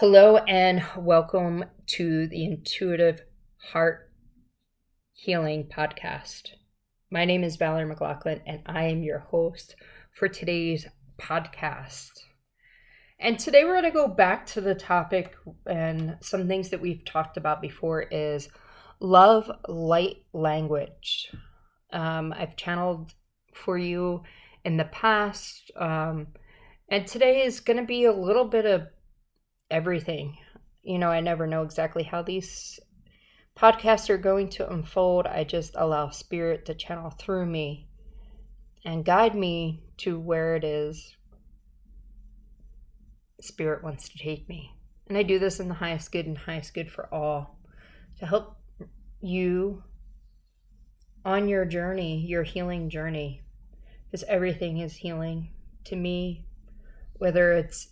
Hello and welcome to the Intuitive Heart Healing Podcast. My name is Valerie McLaughlin and I am your host for today's podcast. And today we're going to go back to the topic, and some things that we've talked about before is love light language. I've channeled for you in the past, and today is going to be a little bit of everything. I never know exactly how these podcasts are going to unfold. I just allow spirit to channel through me and guide me to where it is spirit wants to take me. And I do this in the highest good and highest good for all, to help you on your journey, your healing journey, because everything is healing to me, whether it's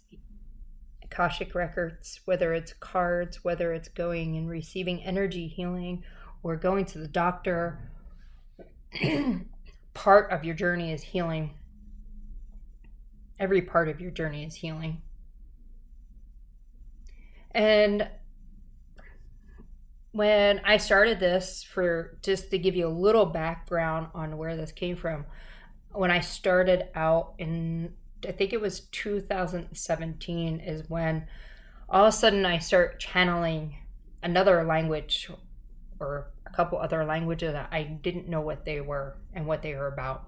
Akashic records, whether it's cards, whether it's going and receiving energy healing or going to the doctor. Part of your journey is healing. Every part of your journey is healing. And when I started this, for just to give you a little background on where this came from, when I started out in, I think it was 2017, is when all of a sudden I start channeling another language or a couple other languages that I didn't know what they were and what they were about.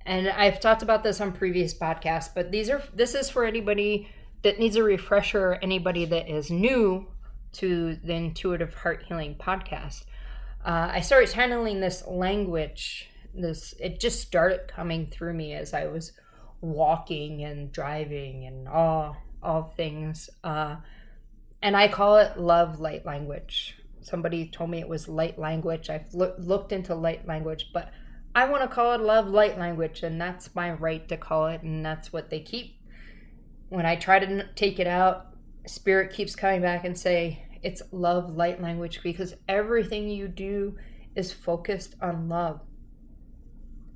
And I've talked about this on previous podcasts, but this is for anybody that needs a refresher, anybody that is new to the Intuitive Heart Healing Podcast. I started channeling this language. It just started coming through me as I was walking and driving and all things, and I call it love light language. Somebody told me it was light language. I've looked into light language, but I want to call it love light language, and that's my right to call it, and that's what they keep. When I try to take it out, spirit keeps coming back and say it's love light language, because everything you do is focused on love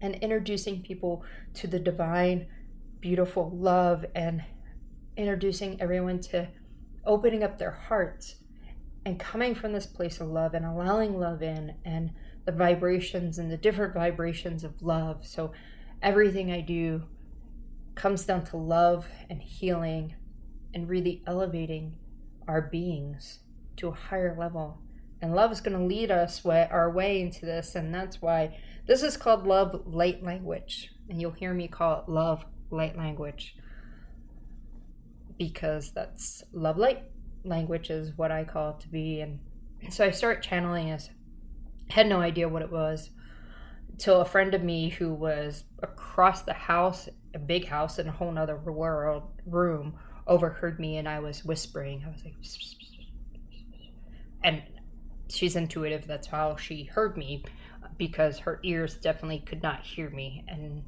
and introducing people to the divine, beautiful love, and introducing everyone to opening up their hearts and coming from this place of love and allowing love in, and the vibrations and the different vibrations of love. So everything I do comes down to love and healing and really elevating our beings to a higher level. And love is going to lead us our way into this, and that's why this is called love light language. And you'll hear me call it love light language, because that's love light language is what I call it to be. And so I start channeling this. I had no idea what it was until a friend of me who was across the house, a big house in a whole nother room, overheard me, and I was whispering. I was like, and she's intuitive. That's how she heard me, because her ears definitely could not hear me. And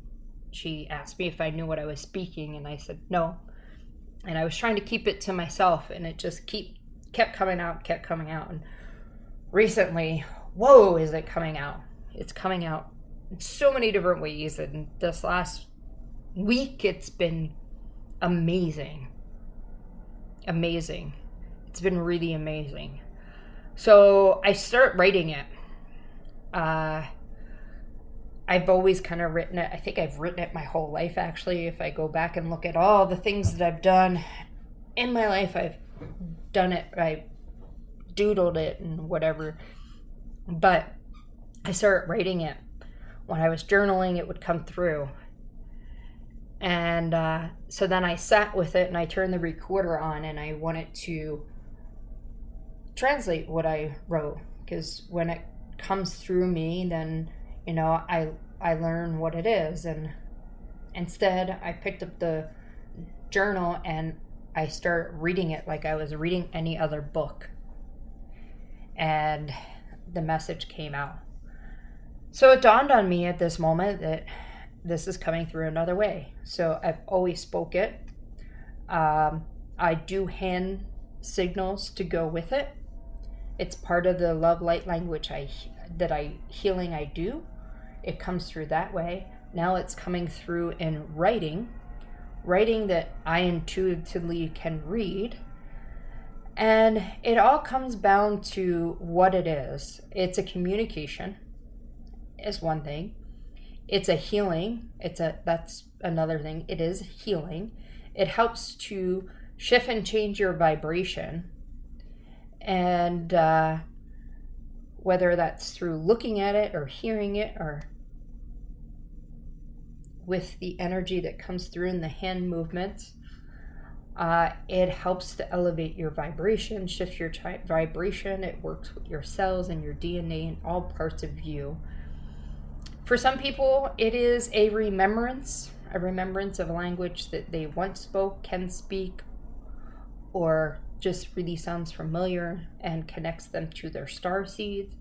she asked me if I knew what I was speaking, and I said no. And I was trying to keep it to myself, and it just kept coming out. And recently, whoa, is it coming out? It's coming out in so many different ways. And this last week, it's been amazing. It's been really amazing. So I start writing it. I've always kind of written it. I think I've written it my whole life, actually. If I go back and look at all the things that I've done in my life, I've done it. I doodled it and whatever. But I started writing it. When I was journaling, it would come through. And so then I sat with it, and I turned the recorder on, and I wanted to translate what I wrote, because when it comes through me, then I learn what it is. And instead I picked up the journal and I started reading it like I was reading any other book, and the message came out. So it dawned on me at this moment that this is coming through another way. So I've always spoke it. I do hand signals to go with it. It's part of the love light language healing I do. It comes through that way. Now it's coming through in writing that I intuitively can read, And it all comes down to what it is. It's a communication, is one thing. It's a healing. That's another thing. It is healing. It helps to shift and change your vibration. And whether that's through looking at it or hearing it, or with the energy that comes through in the hand movements, it helps to elevate your vibration, shift your vibration. It works with your cells and your DNA and all parts of you. For some people, it is a remembrance of a language that they once spoke, can speak, or just really sounds familiar and connects them to their star seeds.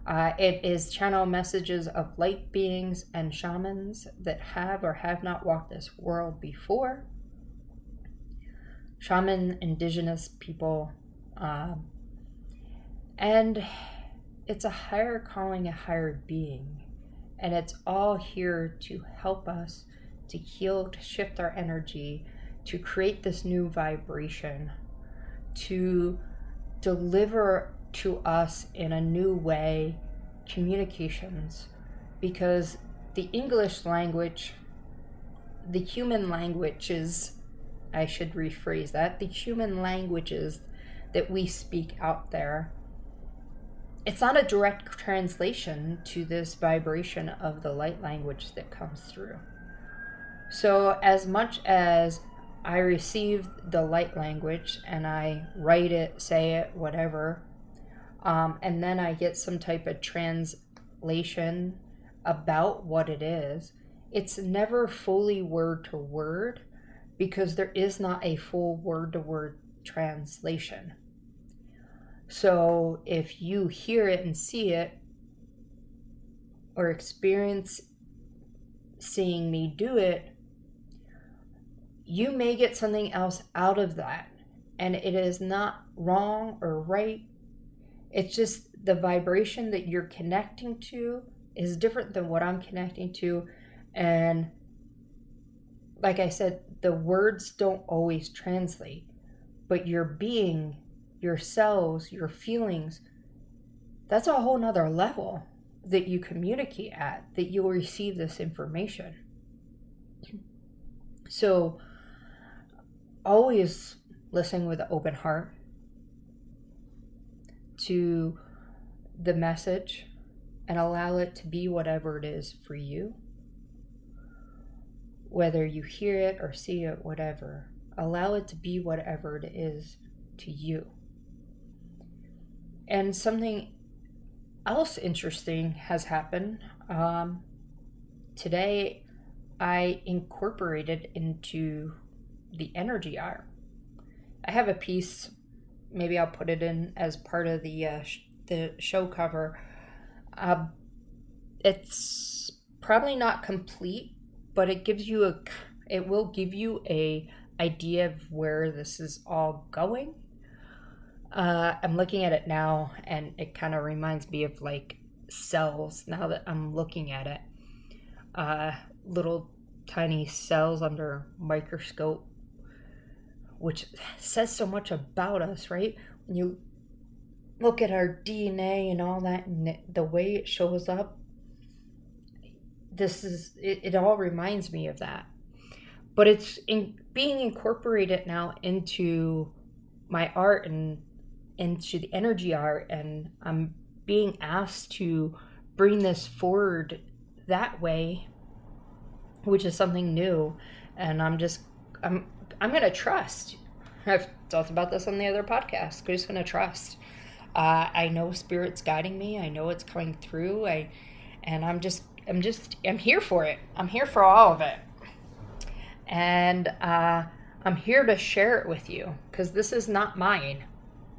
It is channel messages of light beings and shamans that have or have not walked this world before. Shaman, indigenous people, and it's a higher calling, a higher being, and it's all here to help us to heal, to shift our energy, to create this new vibration, to deliver to us in a new way communications, because the English language, the human languages, I should rephrase that, the human languages that we speak out there, it's not a direct translation to this vibration of the light language that comes through. So as much as I receive the light language and I write it, say it, whatever, and then I get some type of translation about what it is, it's never fully word to word, because there is not a full word-to-word translation. So if you hear it and see it, or experience seeing me do it, you may get something else out of that. And it is not wrong or right. It's just the vibration that you're connecting to is different than what I'm connecting to. And like I said, the words don't always translate, but your being, your cells, your feelings, that's a whole nother level that you communicate at, that you'll receive this information. So always listen with an open heart to the message and allow it to be whatever it is for you. Whether you hear it or see it, whatever, allow it to be whatever it is to you. And something else interesting has happened. Today, I incorporated into the energy art. I have a piece, maybe I'll put it in as part of the show cover. It's probably not complete, but it will give you a idea of where this is all going. I'm looking at it now, and it kind of reminds me of like cells now that I'm looking at it. Little tiny cells under microscope, which says so much about us, right? When you look at our DNA and all that, and the way it shows up, it all reminds me of that. But it's being incorporated now into my art and into the energy art, and I'm being asked to bring this forward that way, which is something new. And I'm gonna trust. I've talked about this on the other podcast. I'm just gonna trust. I know Spirit's guiding me. I know it's coming through. I'm here for it. I'm here for all of it. And I'm here to share it with you, because this is not mine.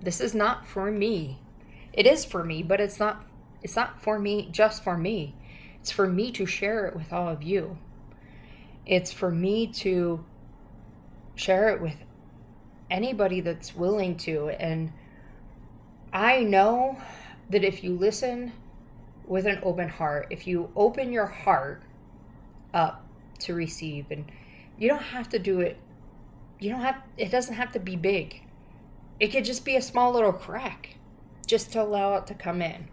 This is not for me. It is for me, but it's not for me, just for me. It's for me to share it with all of you. It's for me to share it with anybody that's willing to. And I know that if you listen with an open heart, if you open your heart up to receive, and you don't have to do it, it doesn't have to be big. It could just be a small little crack, just to allow it to come in.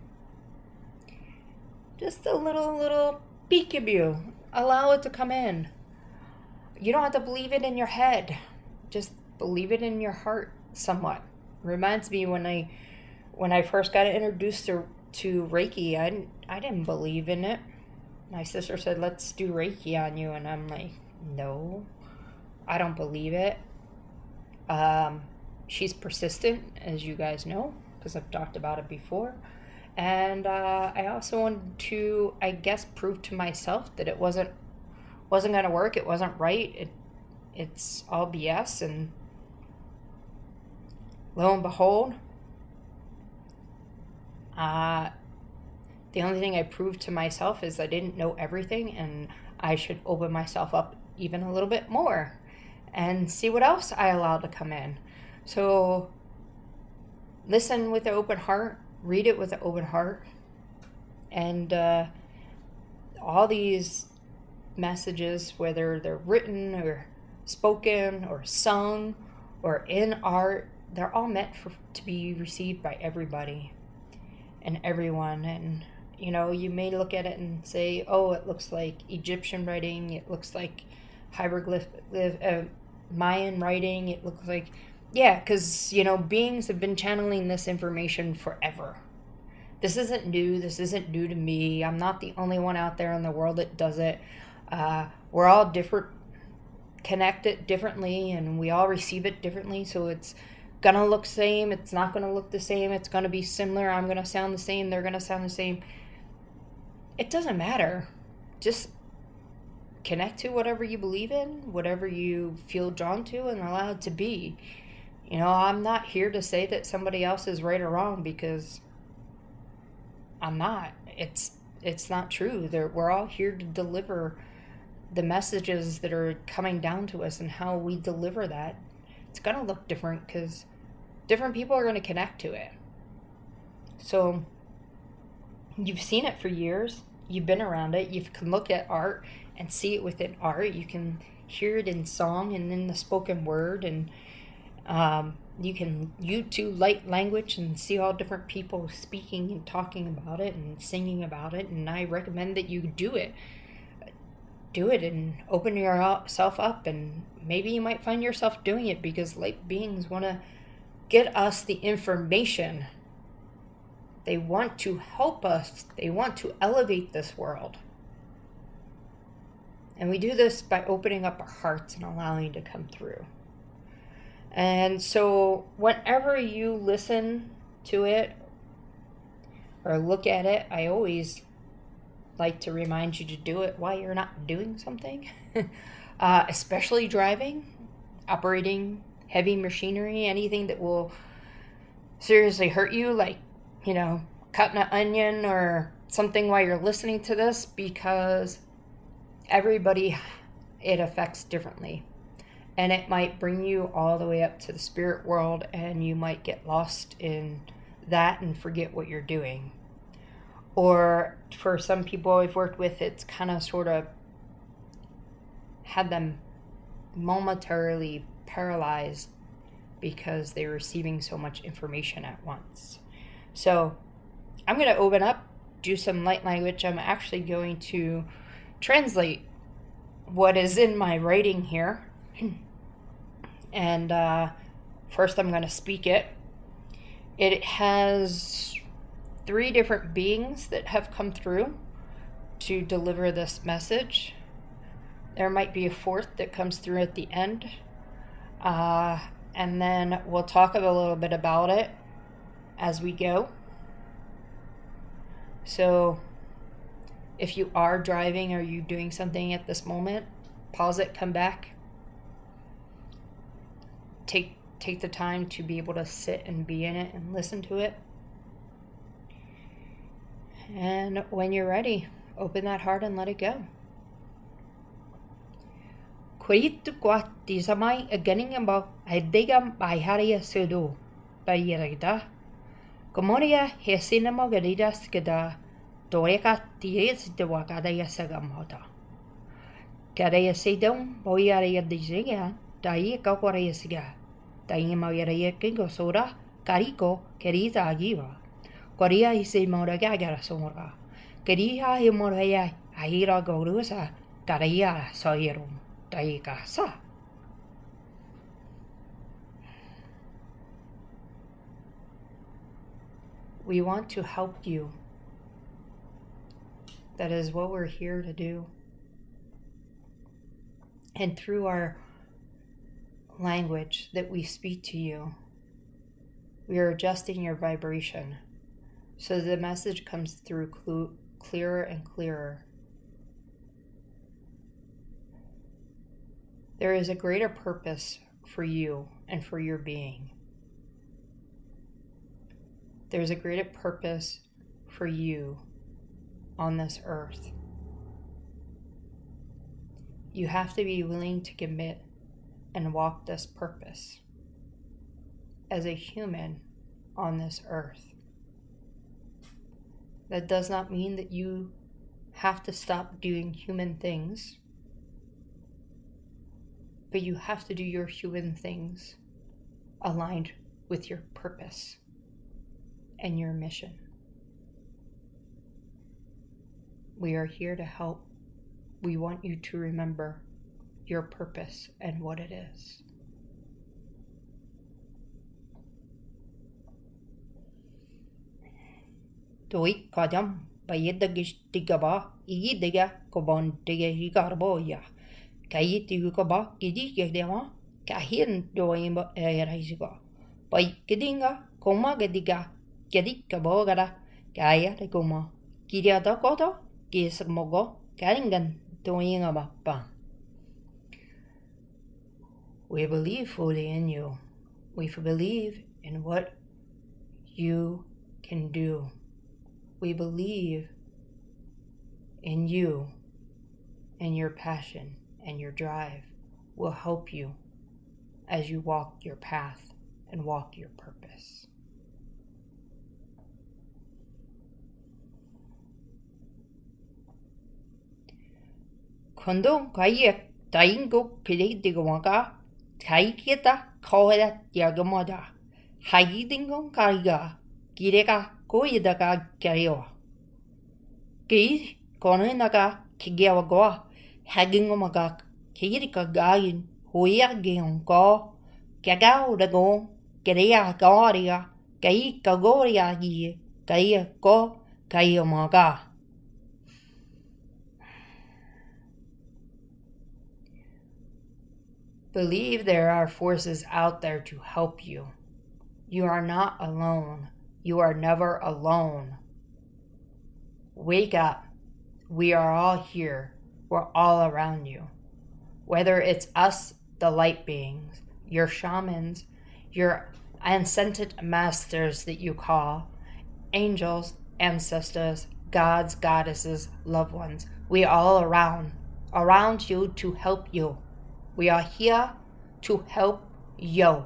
Just a little peekaboo. Allow it to come in. You don't have to believe it in your head. Just believe it in your heart somewhat. Reminds me when I first got introduced to Reiki, I didn't believe in it. My sister said, "Let's do Reiki on you," and I'm like, "No, I don't believe it." She's persistent, as you guys know, because I've talked about it before. And I also wanted to, I guess, prove to myself that it wasn't going to work. It wasn't right. It's all BS. And lo and behold, the only thing I proved to myself is I didn't know everything, and I should open myself up even a little bit more and see what else I allow to come in. So listen with an open heart. Read it with an open heart. And all these messages, whether they're written or spoken or sung or in art, they're all meant to be received by everybody and everyone. And, you may look at it and say, oh, it looks like Egyptian writing. It looks like hieroglyph, Mayan writing. It looks like... Yeah, because, beings have been channeling this information forever. This isn't new. This isn't new to me. I'm not the only one out there in the world that does it. We're all different, connected differently, and we all receive it differently. So it's going to look the same. It's not going to look the same. It's going to be similar. I'm going to sound the same. They're going to sound the same. It doesn't matter. Just connect to whatever you believe in, whatever you feel drawn to, and allow it to be. I'm not here to say that somebody else is right or wrong, because I'm not. It's not true. We're all here to deliver the messages that are coming down to us, and how we deliver that. It's going to look different because different people are going to connect to it. So you've seen it for years. You've been around it. You can look at art and see it within art. You can hear it in song and in the spoken word, and you can YouTube light language and see all different people speaking and talking about it and singing about it. And I recommend that you do it. Do it and open yourself up, and maybe you might find yourself doing it because light beings want to get us the information. They want to help us. They want to elevate this world. And we do this by opening up our hearts and allowing it to come through. And so whenever you listen to it or look at it, I always like to remind you to do it while you're not doing something, especially driving, operating heavy machinery, anything that will seriously hurt you, like, cutting an onion or something while you're listening to this, because everybody, it affects differently. And it might bring you all the way up to the spirit world, and you might get lost in that and forget what you're doing. Or for some people I've worked with, it's kind of sort of had them momentarily paralyzed because they're receiving so much information at once. So I'm going to open up, do some light language. I'm actually going to translate what is in my writing here. And first I'm going to speak it. It has 3 different beings that have come through to deliver this message. There might be a 4th that comes through at the end. And then we'll talk a little bit about it as we go. So if you are driving or you doing something at this moment, pause it, come back. Take the time to be able to sit and be in it and listen to it. And when you're ready, open that heart and let it go. Kuitu kwati samai aganing about idegam by Haria Sudo by Yerida. Gomoria Hesinamo Garida Skida Doreka Ties de Wakadaya Sagamota. Kadaya Sidon, Boyaria Diziga, Dai Kakorea Siga. taima yara kingo soda, kariko, kerita agiva. Korea isi mora gagara somora. Keria himoraya, ahira gorusa, karia soyerum, taika sa. We want to help you. That is what we're here to do. And through our language that we speak to you, we are adjusting your vibration so the message comes through clearer and clearer. There is a greater purpose for you and for your being. There's a greater purpose for you on this earth. You have to be willing to commit and walk this purpose as a human on this earth. That does not mean that you have to stop doing human things, but you have to do your human things aligned with your purpose and your mission. We are here to help. We want you to remember your purpose and what it is. Toi kadam bayedagishtigaba igidiga kobon diga higarboya. Kayitiguba gidigedema kahin doimba eraisiga. By gedinga koma gediga gedikabogara kaya de goma. Gidia dakoto gismogo karingan doingabapa. We believe fully in you. We believe in what you can do. We believe in you and your passion and your drive will help you as you walk your path and walk your purpose. Kondong kayak taingo kididigwanga taikita koheda yagamada haidingon kaiga gireka koidaga karyo ki konenaga kigewagoa hagingomaga kirika gain huyagion ko kagao dago keria goria kai kagoria gi kai ko kayomaga. Believe there are forces out there to help you. You are not alone. You are never alone. Wake up. We are all here. We're all around you. Whether it's us, the light beings, your shamans, your ascended masters that you call, angels, ancestors, gods, goddesses, loved ones, we are all around you to help you. We are here to help you.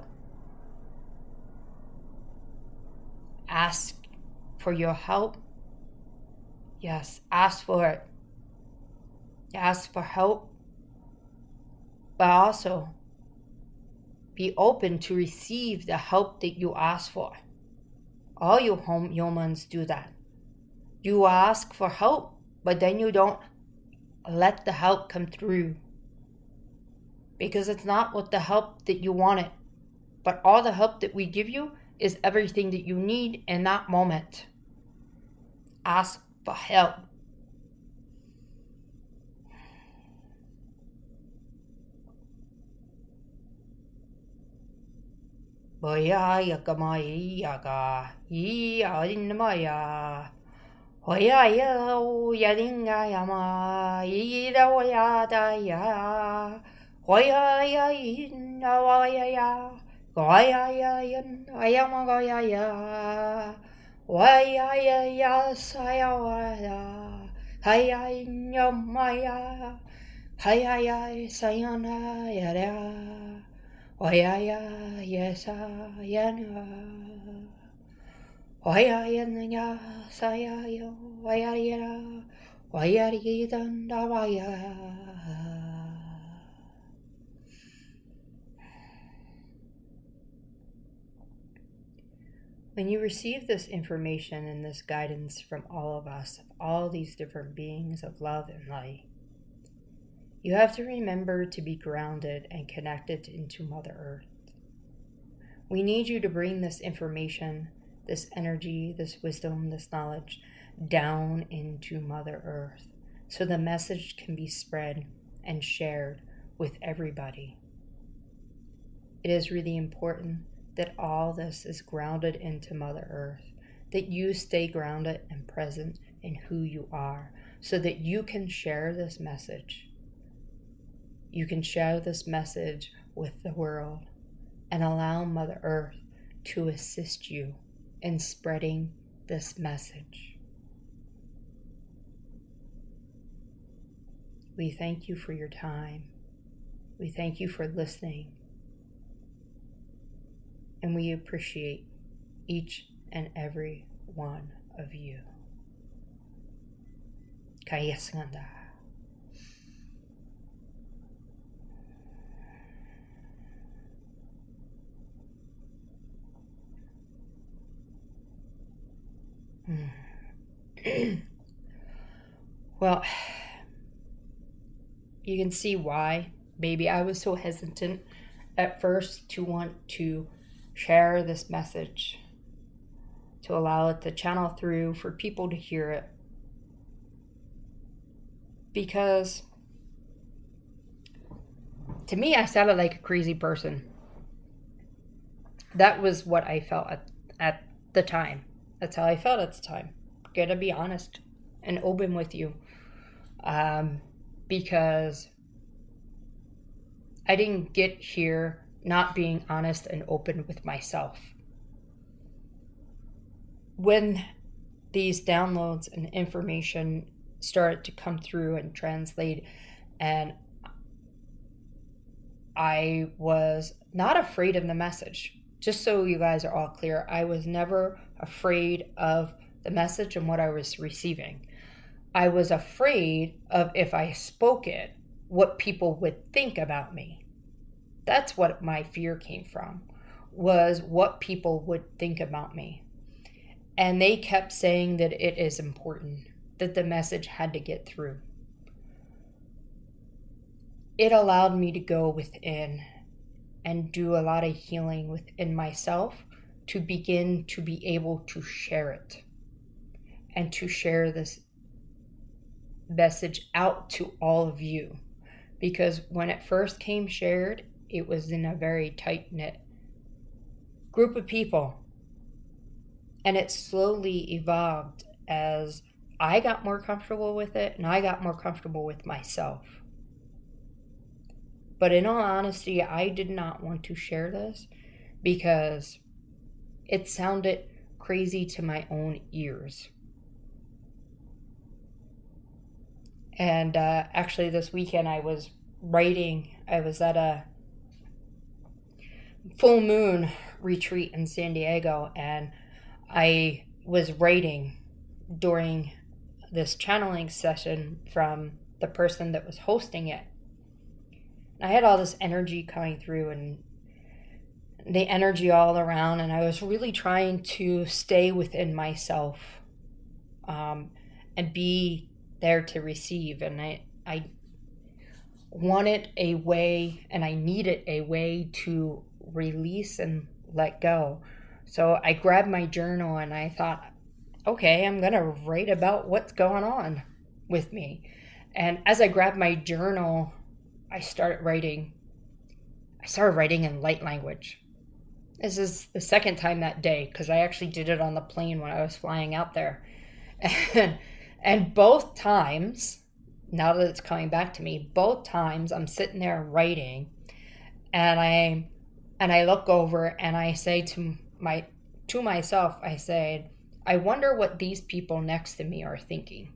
Ask for your help. Yes, ask for it. Ask for help, but also be open to receive the help that you ask for. All you humans do that. You ask for help, but then you don't let the help come through. Because it's not what the help that you wanted. But all the help that we give you is everything that you need in that moment. Ask for help. Boya yakamai yaka yarinmaya. Hoya yadinga yama ida wayada ya. Hoya inna waya. Goya yin ayama goya ya. Waya ya sayawaya. Haya in your maya. Haya sayana yara. Waya yes yana. Waya ya saya yo. Waya yara. Waya yidanda waya. When you receive this information and this guidance from all of us, all these different beings of love and light, you have to remember to be grounded and connected into Mother Earth. We need you to bring this information, this energy, this wisdom, this knowledge down into Mother Earth so the message can be spread and shared with everybody. It is really important that all this is grounded into Mother Earth, that you stay grounded and present in who you are so that you can share this message. You can share this message with the world and allow Mother Earth to assist you in spreading this message. We thank you for your time. We thank you for listening. And we appreciate each and every one of you. Kayasnganda. Well, you can see why maybe I was so hesitant at first to want to share this message, to allow it to channel through for people to hear it. Because to me, I sounded like a crazy person. That was what I felt at the time. That's how I felt at the time. Gotta be honest and open with you. Because I didn't get here not being honest and open with myself. When these downloads and information started to come through and translate, and I was not afraid of the message. Just so you guys are all clear, I was never afraid of the message and what I was receiving. I was afraid of if I spoke it, what people would think about me. That's what my fear came from, was what people would think about me. And they kept saying that it is important, that the message had to get through. It allowed me to go within and do a lot of healing within myself to begin to be able to share it and to share this message out to all of you. Because when it first came shared, it was in a very tight-knit group of people. And it slowly evolved as I got more comfortable with it and I got more comfortable with myself. But in all honesty, I did not want to share this because it sounded crazy to my own ears. And actually this weekend I was writing. I was at a full moon retreat in San Diego, and I was writing during this channeling session from the person that was hosting it. I had all this energy coming through and the energy all around, and I was really trying to stay within myself and be there to receive. And I wanted a way, and I needed a way to release and let go. So I grabbed my journal and I thought, okay, I'm gonna write about what's going on with me. And as I grabbed my journal, I started writing in light language. This is the second time that day, because I actually did it on the plane when I was flying out there. And both times, now that it's coming back to me, both times I'm sitting there writing, and I look over and I say to myself, I say, I wonder what these people next to me are thinking.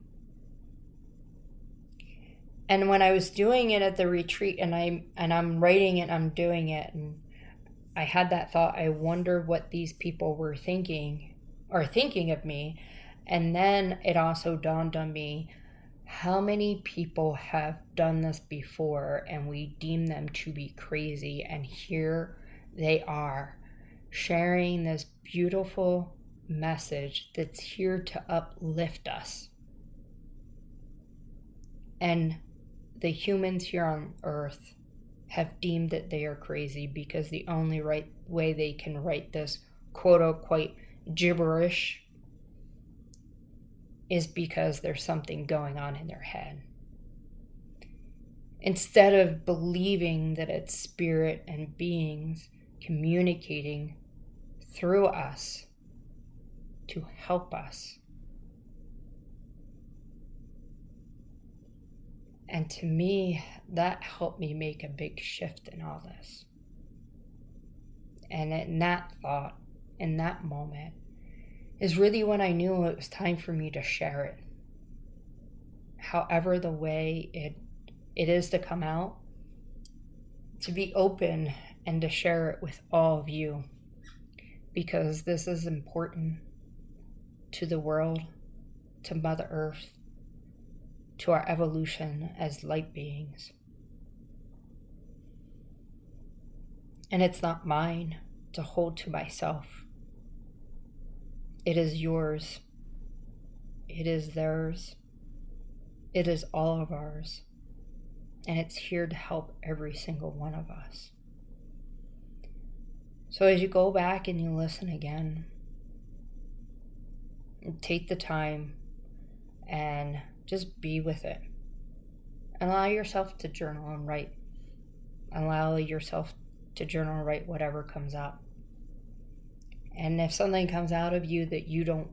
And when I was doing it at the retreat, and I'm writing it, I'm doing it, and I had that thought, I wonder what these people were thinking of me. And then it also dawned on me, how many people have done this before and we deem them to be crazy, and here they are sharing this beautiful message that's here to uplift us. And the humans here on Earth have deemed that they are crazy because the only right way they can write this quote unquote gibberish is because there's something going on in their head. Instead of believing that it's spirit and beings communicating through us to help us. And to me, that helped me make a big shift in all this. And in that thought, in that moment, is really when I knew it was time for me to share it. However the way it is to come out, to be open and to share it with all of you. Because this is important to the world, to Mother Earth, to our evolution as light beings. And it's not mine to hold to myself. It is yours. It is theirs. It is all of ours. And it's here to help every single one of us. So as you go back and you listen again, take the time and just be with it. Allow yourself to journal and write. Allow yourself to journal and write whatever comes up. And if something comes out of you that you don't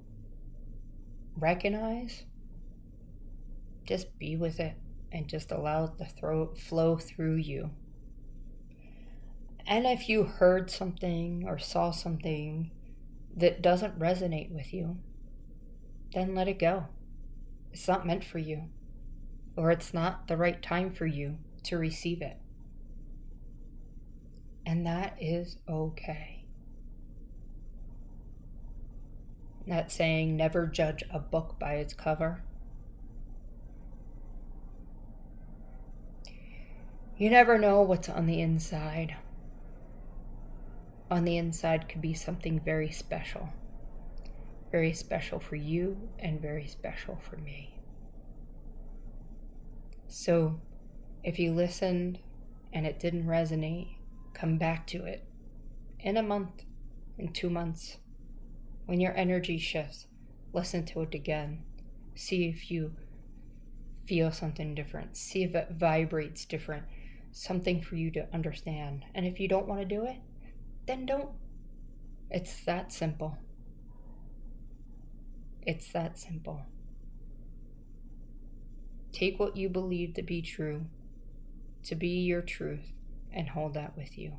recognize, just be with it and just allow it to flow through you. And if you heard something or saw something that doesn't resonate with you, then let it go. It's not meant for you, or it's not the right time for you to receive it. And that is okay. That saying, never judge a book by its cover. You never know what's on the inside. On the inside could be something very special. Very special for you and very special for me. So, if you listened and it didn't resonate, come back to it in a month, in 2 months. When your energy shifts, listen to it again. See if you feel something different. See if it vibrates different. Something for you to understand. And if you don't want to do it, then don't. It's that simple. It's that simple. Take what you believe to be true, to be your truth, and hold that with you.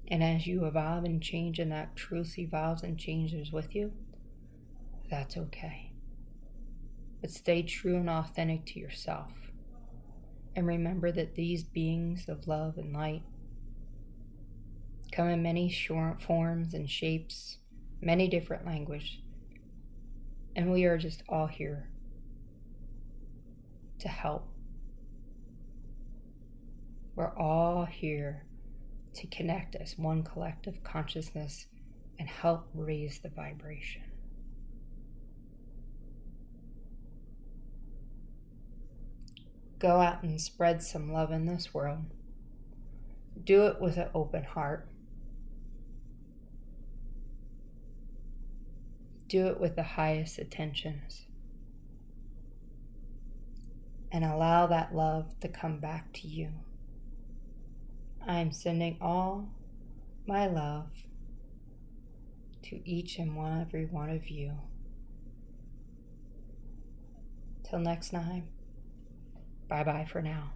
And as you evolve and change and that truth evolves and changes with you, that's okay. But stay true and authentic to yourself. And remember that these beings of love and light come in many forms and shapes, many different languages. And we are just all here to help. We're all here to connect as one collective consciousness and help raise the vibration. Go out and spread some love in this world. Do it with an open heart. Do it with the highest intentions. And allow that love to come back to you. I'm sending all my love to each and every one of you. Till next time, bye-bye for now.